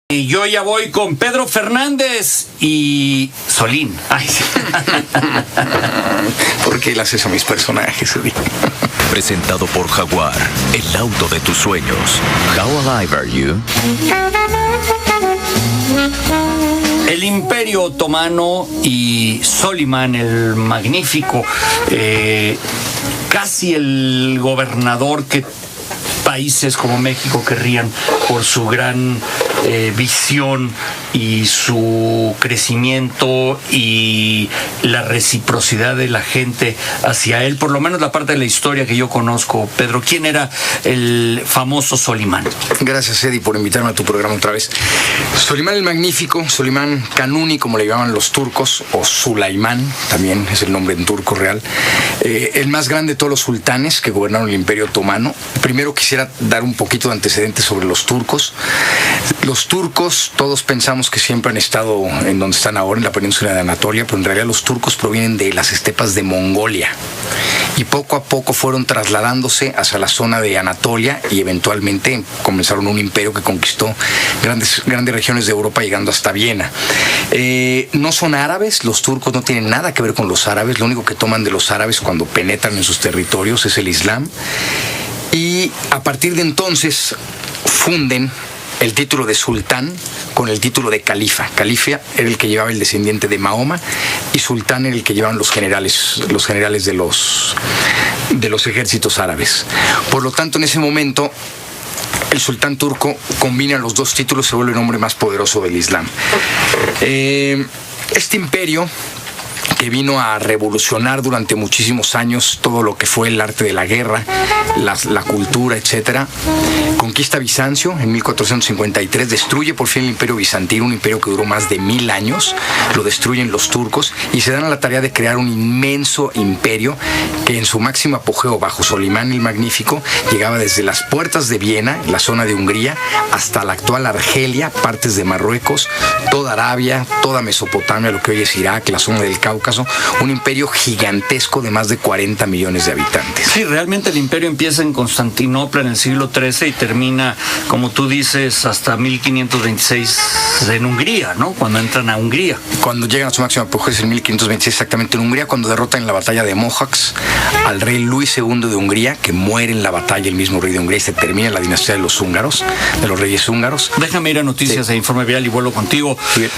Y yo ya voy con Pedro Fernández y Solín. Ay, sí. ¿Por qué le haces a mis personajes? Presentado por Jaguar, el auto de tus sueños. How alive are you? El Imperio Otomano y Solimán el Magnífico, casi el gobernador que países como México querrían por su gran visión y su crecimiento y la reciprocidad de la gente hacia él, por lo menos la parte de la historia que yo conozco. Pedro, ¿quién era el famoso Solimán? Gracias, Eddie, por invitarme a tu programa otra vez. Solimán el Magnífico, Solimán Kanuni, como le llamaban los turcos, o Sulaimán, también es el nombre en turco real, el más grande de todos los sultanes que gobernaron el Imperio Otomano. Primero quisiera dar un poquito de antecedentes sobre los turcos. Los turcos, todos pensamos que siempre han estado en donde están ahora, en la península de Anatolia, pero en realidad los turcos provienen de las estepas de Mongolia y poco a poco fueron trasladándose hacia la zona de Anatolia y eventualmente comenzaron un imperio que conquistó grandes regiones de Europa, llegando hasta Viena. No son árabes, los turcos no tienen nada que ver con los árabes, lo único que toman de los árabes cuando penetran en sus territorios es el Islam. Y a partir de entonces funden el título de sultán con el título de califa. Califa era el que llevaba el descendiente de Mahoma y sultán era el que llevaban los generales de los ejércitos árabes. Por lo tanto, en ese momento, el sultán turco combina los dos títulos y se vuelve el hombre más poderoso del Islam. Este imperio, que vino a revolucionar durante muchísimos años todo lo que fue el arte de la guerra, la cultura, etcétera. Conquista Bizancio en 1453, destruye por fin el Imperio Bizantino, un imperio que duró más de 1000 años, lo destruyen los turcos y se dan a la tarea de crear un inmenso imperio que en su máximo apogeo bajo Solimán el Magnífico llegaba desde las puertas de Viena, la zona de Hungría, hasta la actual Argelia, partes de Marruecos, toda Arabia, toda Mesopotamia, lo que hoy es Irak, la zona del Cáucaso, un imperio gigantesco de más de 40 millones de habitantes. Sí, realmente el imperio empieza en Constantinopla en el siglo XIII y termina, como tú dices, hasta 1526 en Hungría, ¿no? Cuando entran a Hungría. Cuando llegan a su máximo apogeo es en 1526 exactamente en Hungría, cuando derrotan en la batalla de Mohacs al rey Luis II de Hungría, que muere en la batalla el mismo rey de Hungría y se termina la dinastía de los húngaros, de los reyes húngaros. Déjame ir a noticias de Informe Vial y vuelvo contigo. Sí.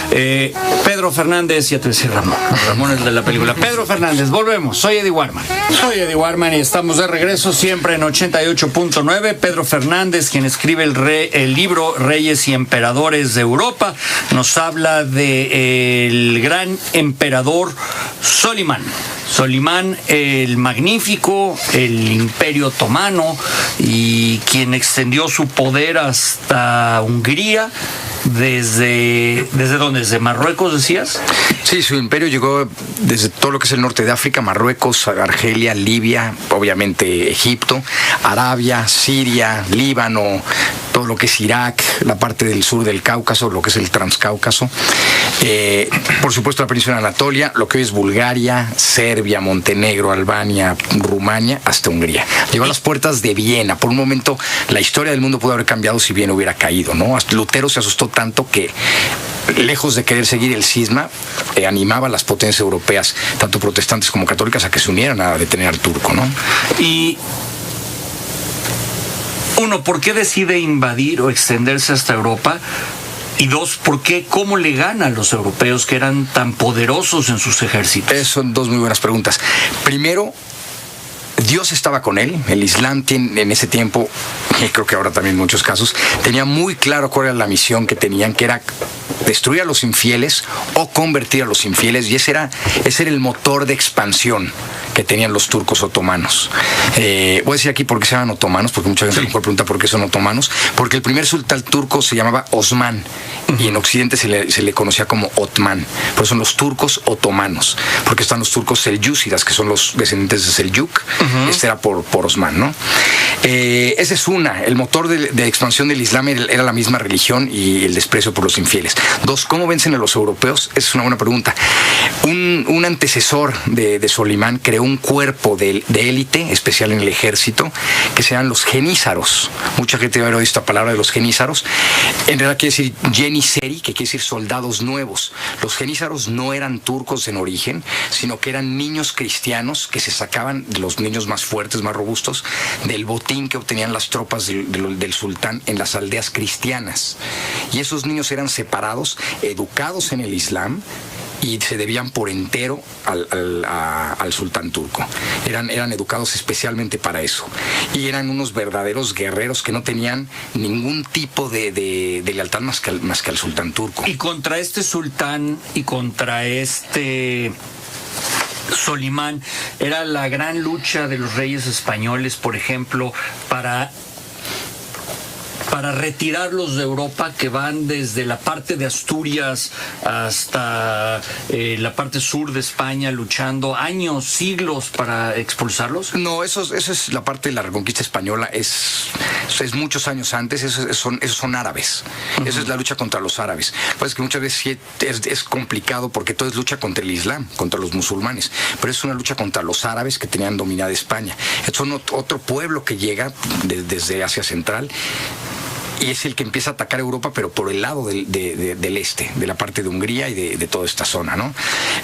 Pedro Fernández, ya te decía Ramón. Ramón es de la película. Pedro Fernández, volvemos. Soy Eddie Warman. Soy Eddie Warman y estamos de regreso siempre en 88.9. Pedro Fernández, quien escribe el libro Reyes y Emperadores de Europa, nos habla del gran emperador Solimán. Solimán el Magnífico, el Imperio Otomano, y quien extendió su poder hasta Hungría. ¿Desde dónde? ¿Desde Marruecos, decías? Sí, su imperio llegó desde todo lo que es el norte de África, Marruecos, Argelia, Libia, obviamente Egipto, Arabia, Siria, Líbano, todo lo que es Irak, la parte del sur del Cáucaso, lo que es el Transcáucaso, por supuesto la península de Anatolia, lo que hoy es Bulgaria, Serbia, Montenegro, Albania, Rumania, hasta Hungría. Llegó a las puertas de Viena. Por un momento la historia del mundo pudo haber cambiado si Viena hubiera caído, ¿no? Lutero se asustó tanto que, lejos de querer seguir el cisma, animaba a las potencias europeas, tanto protestantes como católicas, a que se unieran a detener al turco, ¿no? Y uno, ¿por qué decide invadir o extenderse hasta Europa? Y dos, ¿cómo le gana a los europeos que eran tan poderosos en sus ejércitos? Son dos muy buenas preguntas. Primero, Dios estaba con él. El Islam en ese tiempo, y creo que ahora también en muchos casos, tenía muy claro cuál era la misión que tenían, que era destruir a los infieles o convertir a los infieles, y ese era el motor de expansión que tenían los turcos otomanos. Voy a decir aquí por qué se llaman otomanos, porque mucha gente me pregunta por qué son otomanos, porque el primer sultán turco se llamaba Osman, y en Occidente se le conocía como Otman. Por eso son los turcos otomanos, porque están los turcos selyúcidas, que son los descendientes de Selyuk. Este era por Osman, ¿no? Ese es el motor de expansión del Islam era la misma religión y el desprecio por los infieles. Dos, ¿cómo vencen a los europeos? Esa es una buena pregunta. Un antecesor de Solimán creó un cuerpo de élite especial en el ejército que se llaman los genízaros. Mucha gente ha oído esta palabra de los genízaros. En realidad quiere decir Yeniseri, que quiere decir soldados nuevos. Los jenízaros no eran turcos en origen, sino que eran niños cristianos que se sacaban, los niños más fuertes, más robustos, del botín que obtenían las tropas del sultán en las aldeas cristianas. Y esos niños eran separados, educados en el Islam, y se debían por entero al sultán turco. Eran educados especialmente para eso. Y eran unos verdaderos guerreros que no tenían ningún tipo de lealtad más que al sultán turco. Y contra este sultán y contra este Solimán, era la gran lucha de los reyes españoles, por ejemplo, para retirarlos de Europa, que van desde la parte de Asturias hasta la parte sur de España, luchando años, siglos para expulsarlos? No, eso es la parte de la reconquista española, es muchos años antes, esos son árabes. Esa es la lucha contra los árabes. Pues que muchas veces es complicado porque todo es lucha contra el Islam, contra los musulmanes, pero es una lucha contra los árabes que tenían dominada España. Son otro pueblo que llega desde Asia Central, y es el que empieza a atacar Europa, pero por el lado del este, de la parte de Hungría y de toda esta zona, ¿no?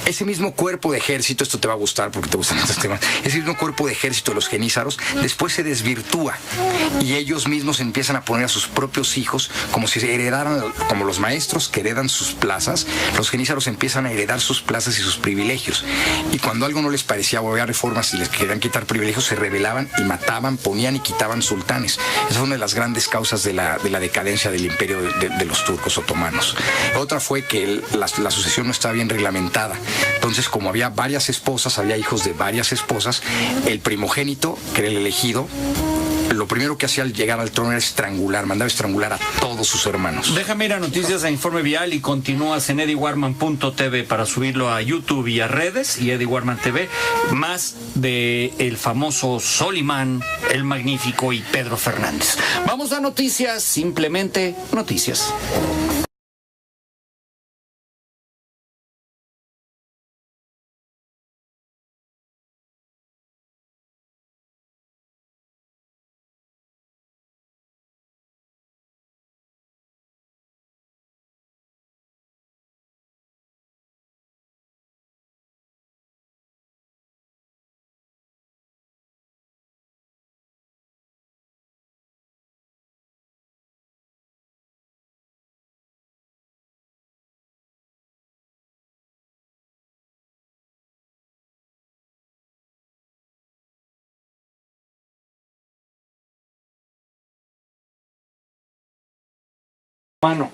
Ese mismo cuerpo de ejército, esto te va a gustar porque te gustan estos temas, ese mismo cuerpo de ejército de los jenízaros después se desvirtúa y ellos mismos empiezan a poner a sus propios hijos como si se heredaran, como los maestros que heredan sus plazas, los jenízaros empiezan a heredar sus plazas y sus privilegios. Y cuando algo no les parecía o había reformas y les querían quitar privilegios, se rebelaban y mataban, ponían y quitaban sultanes. Esa fue una de las grandes causas de la decadencia del imperio de los turcos otomanos. Otra fue que la sucesión no estaba bien reglamentada. Entonces, como había varias esposas, había hijos de varias esposas, el primogénito, que era el elegido, lo primero que hacía al llegar al trono era mandaba estrangular a todos sus hermanos. Déjame ir a Noticias a Informe Vial y continúas en eddiewarman.tv para subirlo a YouTube y a redes, y Eddie Warman TV, más de el famoso Solimán, el Magnífico y Pedro Fernández. Vamos a noticias, simplemente noticias.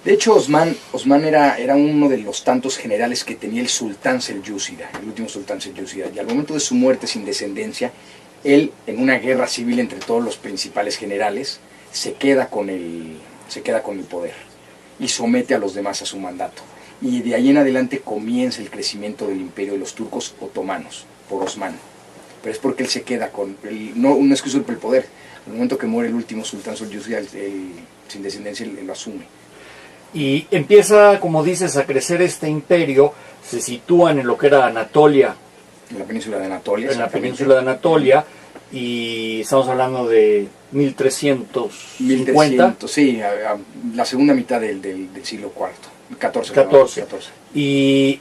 De hecho, Osman era uno de los tantos generales que tenía el sultán Selyúcida, el último sultán Selyúcida, y al momento de su muerte sin descendencia, él, en una guerra civil entre todos los principales generales, se queda con el poder y somete a los demás a su mandato. Y de ahí en adelante comienza el crecimiento del imperio de los turcos otomanos por Osman. Pero es porque él se queda no es que usurpe el poder. En el momento que muere el último sultán Selyúcida, sin descendencia, él lo asume. Y empieza, como dices, a crecer este imperio. Se sitúan en lo que era Anatolia. En la península de Anatolia. En la península de Anatolia. Y estamos hablando de 1350. Sí, a la segunda mitad del siglo IV. 14. Y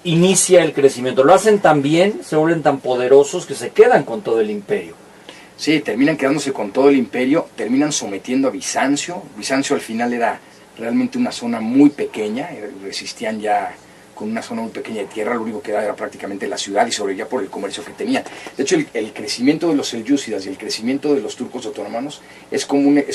inicia el crecimiento. Lo hacen tan bien, se vuelven tan poderosos que se quedan con todo el imperio. Sí, terminan quedándose con todo el imperio, terminan sometiendo a Bizancio. Bizancio al final era realmente una zona muy pequeña, resistían ya con una zona muy pequeña de tierra, lo único que era prácticamente la ciudad y sobrevivía por el comercio que tenía. De hecho, el crecimiento de los selyúcidas y el crecimiento de los turcos otomanos es como si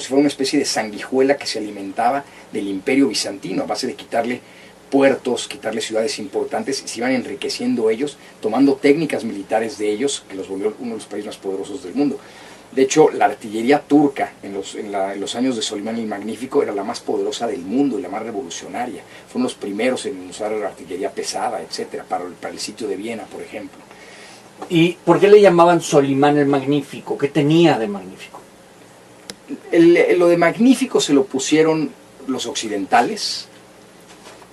fuera una especie de sanguijuela que se alimentaba del imperio bizantino a base de quitarle puertos, quitarle ciudades importantes, y se iban enriqueciendo ellos, tomando técnicas militares de ellos, que los volvió uno de los países más poderosos del mundo. De hecho, la artillería turca en los años de Solimán el Magnífico era la más poderosa del mundo y la más revolucionaria. Fueron los primeros en usar artillería pesada, etcétera, para el sitio de Viena, por ejemplo. ¿Y por qué le llamaban Solimán el Magnífico? ¿Qué tenía de magnífico? Lo de magnífico se lo pusieron los occidentales,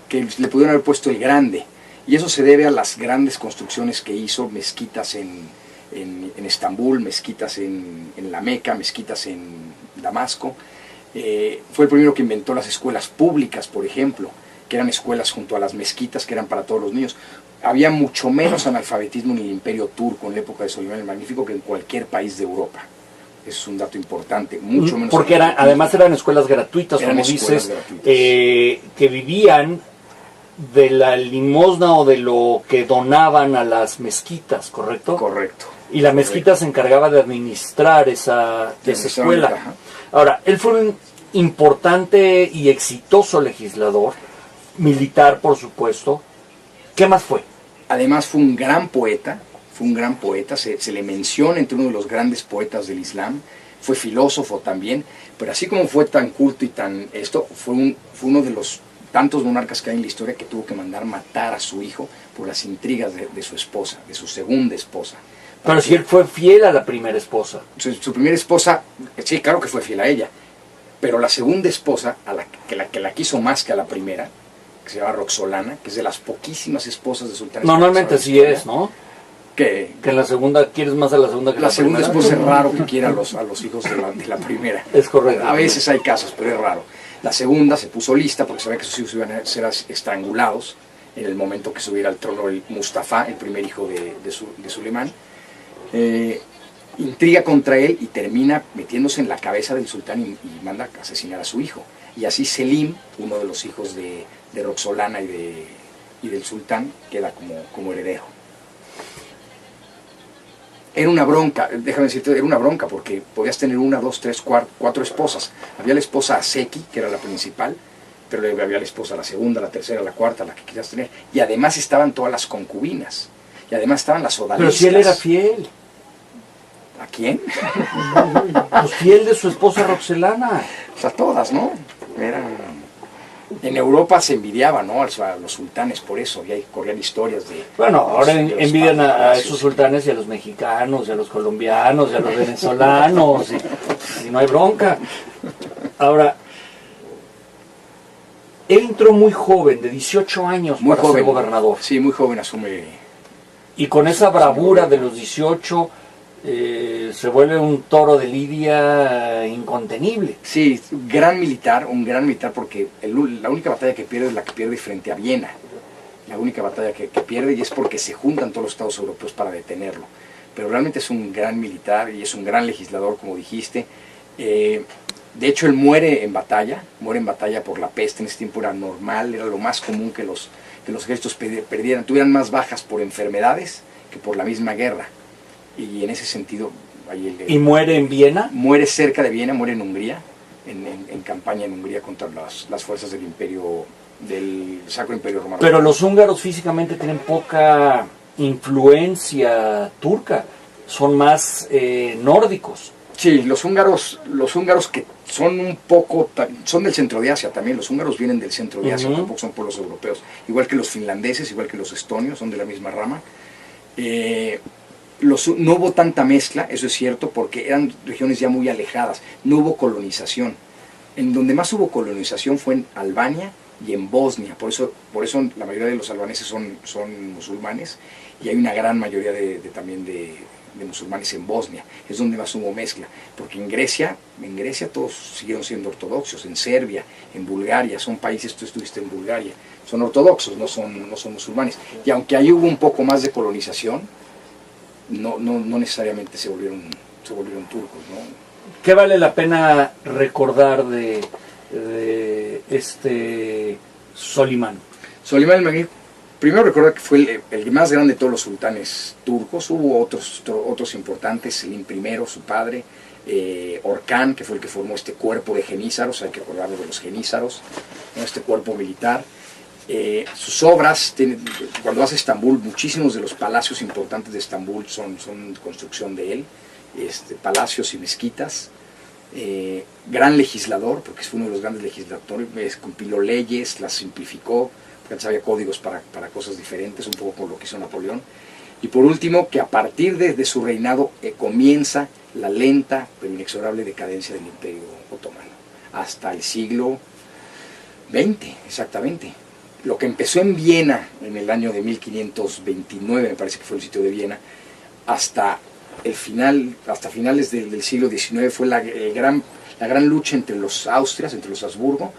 que le pudieron haber puesto el grande, y eso se debe a las grandes construcciones que hizo, mezquitas en Estambul, mezquitas en la Meca, mezquitas en Damasco. Fue el primero que inventó las escuelas públicas, por ejemplo, que eran escuelas junto a las mezquitas, que eran para todos los niños. Había mucho menos analfabetismo en el Imperio Turco en la época de Solimán el Magnífico que en cualquier país de Europa. Eso es un dato importante, mucho menos. Porque además eran escuelas gratuitas, como dices, que vivían de la limosna o de lo que donaban a las mezquitas, ¿correcto? Correcto. Y la mezquita se encargaba de administrar esa escuela. Ajá. Ahora, él fue un importante y exitoso legislador, militar, por supuesto. ¿Qué más fue? Además fue un gran poeta, se le menciona entre uno de los grandes poetas del Islam, fue filósofo también, pero así como fue tan culto y fue uno de los tantos monarcas que hay en la historia que tuvo que mandar matar a su hijo por las intrigas de su esposa, de su segunda esposa. Pero si él fue fiel a la primera esposa. Su primera esposa, sí, claro que fue fiel a ella, pero la segunda esposa, que la quiso más que a la primera, que se llama Roxolana, que es de las poquísimas esposas de sultanes. Normalmente sí es, ¿no? Que la segunda, quieres más a la segunda que la la primera. segunda esposa es raro que quiera a los hijos de la primera. Es correcto. A veces hay casos, pero es raro. La segunda se puso lista porque sabía que sus hijos iban a ser estrangulados en el momento que subiera al trono el Mustafa, el primer hijo de Suleimán. Intriga contra él y termina metiéndose en la cabeza del sultán y manda a asesinar a su hijo. Y así Selim, uno de los hijos de Roxolana y del sultán, queda como heredero. Era una bronca, déjame decirte, era una bronca porque podías tener 1, 2, 3, 4 esposas. Había la esposa Aseki, que era la principal, pero había la esposa la segunda, la tercera, la cuarta, la que querías tener. Y además estaban todas las concubinas. Y además estaban las odaliscas. Pero si él era fiel. ¿A quién? Pues fiel de su esposa Roxolana. O sea, todas, ¿no? En Europa se envidiaba, ¿no? A los sultanes por eso, y ahí corrían historias de... Bueno, ahora envidian a palacios. esos sultanes y a los mexicanos, y a los colombianos, y a los venezolanos, y no hay bronca. Ahora, él entró muy joven, de 18 años, Muy para joven, ser gobernador. Sí, muy joven asume. Y con esa bravura de los 18, se vuelve un toro de lidia incontenible. Sí, un gran militar porque la única batalla que pierde es la que pierde frente a Viena. La única batalla que pierde, y es porque se juntan todos los estados europeos para detenerlo. Pero realmente es un gran militar y es un gran legislador, como dijiste. De hecho, él muere en batalla por la peste. En ese tiempo era normal, era lo más común que los ejércitos tuvieran más bajas por enfermedades que por la misma guerra. Y en ese sentido... ¿Y muere en Viena? Muere cerca de Viena, muere en Hungría, en campaña en Hungría contra las fuerzas del Sacro Imperio Romano. Pero los húngaros físicamente tienen poca influencia turca, son más nórdicos. Sí, los húngaros que son del centro de Asia también, los húngaros vienen del centro de Asia, tampoco son pueblos europeos, igual que los finlandeses, igual que los estonios, son de la misma rama. No hubo tanta mezcla, eso es cierto, porque eran regiones ya muy alejadas, no hubo colonización. En donde más hubo colonización fue en Albania y en Bosnia, por eso la mayoría de los albaneses son musulmanes, y hay una gran mayoría también de musulmanes en Bosnia, es donde más hubo mezcla, porque en Grecia todos siguieron siendo ortodoxos, en Serbia, en Bulgaria, son países, tú estuviste en Bulgaria, son ortodoxos, no son musulmanes, y aunque ahí hubo un poco más de colonización, no necesariamente se volvieron turcos, ¿no? ¿Qué vale la pena recordar de Solimán? Solimán el Magnífico, primero recordar que fue el más grande de todos los sultanes turcos. Hubo otros importantes, Selim I, su padre, Orkan, que fue el que formó este cuerpo de genízaros, hay que acordarnos de los genízaros, ¿no? Este cuerpo militar. Sus obras, cuando vas a Estambul, muchísimos de los palacios importantes de Estambul son construcción de él, palacios y mezquitas. Gran legislador, porque fue uno de los grandes legisladores, compiló leyes, las simplificó, porque antes había códigos para cosas diferentes, un poco por lo que hizo Napoleón. Y por último, que a partir de su reinado comienza la lenta pero inexorable decadencia del Imperio Otomano, hasta el siglo XX, exactamente. Lo que empezó en Viena en el año de 1529, me parece que fue el sitio de Viena, hasta el final, hasta finales del siglo XIX, fue la gran lucha entre los Austrias, entre los Habsburgo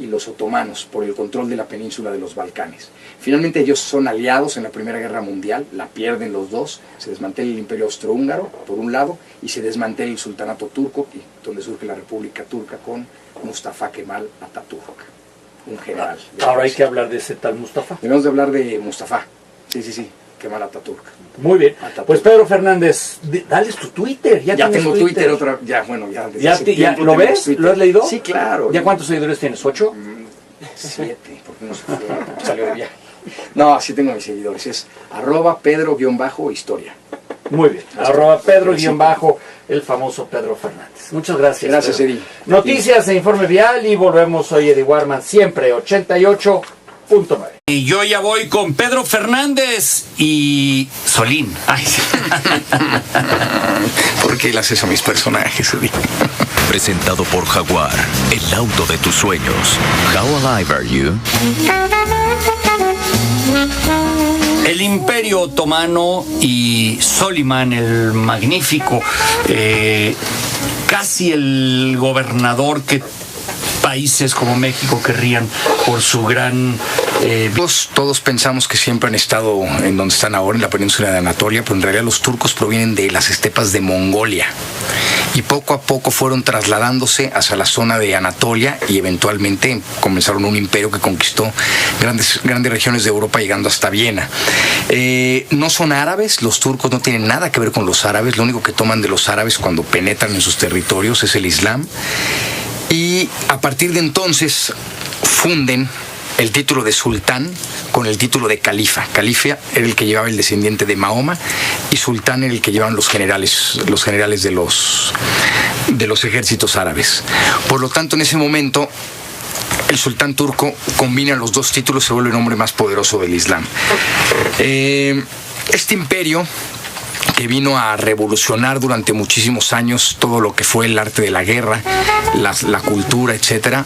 y los otomanos por el control de la península de los Balcanes. Finalmente ellos son aliados en la Primera Guerra Mundial, la pierden los dos, se desmantela el Imperio Austrohúngaro por un lado y se desmantela el Sultanato Turco, donde surge la República Turca con Mustafa Kemal Atatürk, un general. Ahora hay que hablar de ese tal Mustafa. Debemos de hablar de Mustafa, sí, Kemal Atatürk. Muy bien. Pues Pedro Fernández, dales tu Twitter. Ya tengo Twitter, ya ¿Lo ves? Twitter. ¿Lo has leído? Sí, claro. ¿Ya cuántos seguidores tienes? ¿8? 7, porque no salió de viaje. No, así tengo mis seguidores, es @Pedro_historia. Muy bien, @Pedro_ el famoso Pedro Fernández. Muchas gracias. Gracias, Pedro. Eddie. Noticias e informe vial y volvemos. Soy Eddie Warman, siempre 88.9. Y yo ya voy con Pedro Fernández y Solín. Ay, sí. ¿Por qué le haces a mis personajes, Eddie? Presentado por Jaguar, el auto de tus sueños. How alive are you? El Imperio Otomano y Solimán el Magnífico, casi el gobernador que países como México querrían por su gran... Todos pensamos que siempre han estado en donde están ahora, en la península de Anatolia, pero en realidad los turcos provienen de las estepas de Mongolia y poco a poco fueron trasladándose hacia la zona de Anatolia y eventualmente comenzaron un imperio que conquistó grandes regiones de Europa, llegando hasta Viena. No son árabes, los turcos no tienen nada que ver con los árabes, lo único que toman de los árabes cuando penetran en sus territorios es el Islam. Y a partir de entonces funden el título de sultán con el título de califa. Califa era el que llevaba el descendiente de Mahoma y sultán era el que llevaban los generales de los ejércitos árabes. Por lo tanto, en ese momento, el sultán turco combina los dos títulos, se vuelve el hombre más poderoso del Islam. Este imperio, que vino a revolucionar durante muchísimos años todo lo que fue el arte de la guerra, la cultura, etcétera.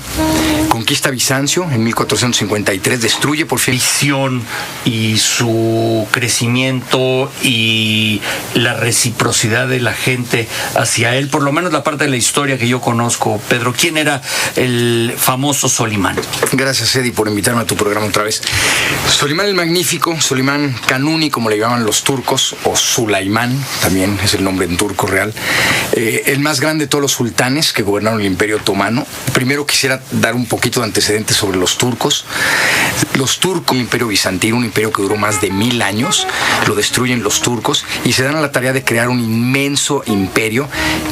Conquista Bizancio en 1453, destruye por fin y su crecimiento y la reciprocidad de la gente hacia él, por lo menos la parte de la historia que yo conozco. Pedro, ¿quién era el famoso Solimán? Gracias, Eddie, por invitarme a tu programa otra vez. Solimán el Magnífico, Solimán Kanuni, como le llamaban los turcos, o Sulaimán, también es el nombre en turco real, el más grande de todos los sultanes que gobernaron el Imperio Otomano. Primero quisiera dar un poquito de antecedentes sobre los turcos. Los turcos, el Imperio Bizantino, un imperio que duró más de 1000 años, lo destruyen los turcos y se dan a la tarea de crear un inmenso imperio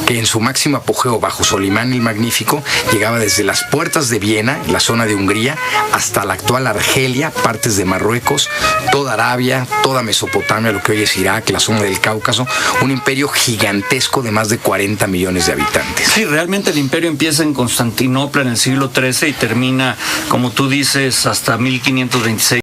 que en su máximo apogeo bajo Solimán el Magnífico llegaba desde las puertas de Viena, la zona de Hungría, hasta la actual Argelia, partes de Marruecos, toda Arabia, toda Mesopotamia, lo que hoy es Irak, la zona del Cáucaso, un imperio gigantesco de más de 40 millones de habitantes. Sí, realmente el imperio empieza en Constantinopla en el siglo XIII y termina, como tú dices, hasta 1526.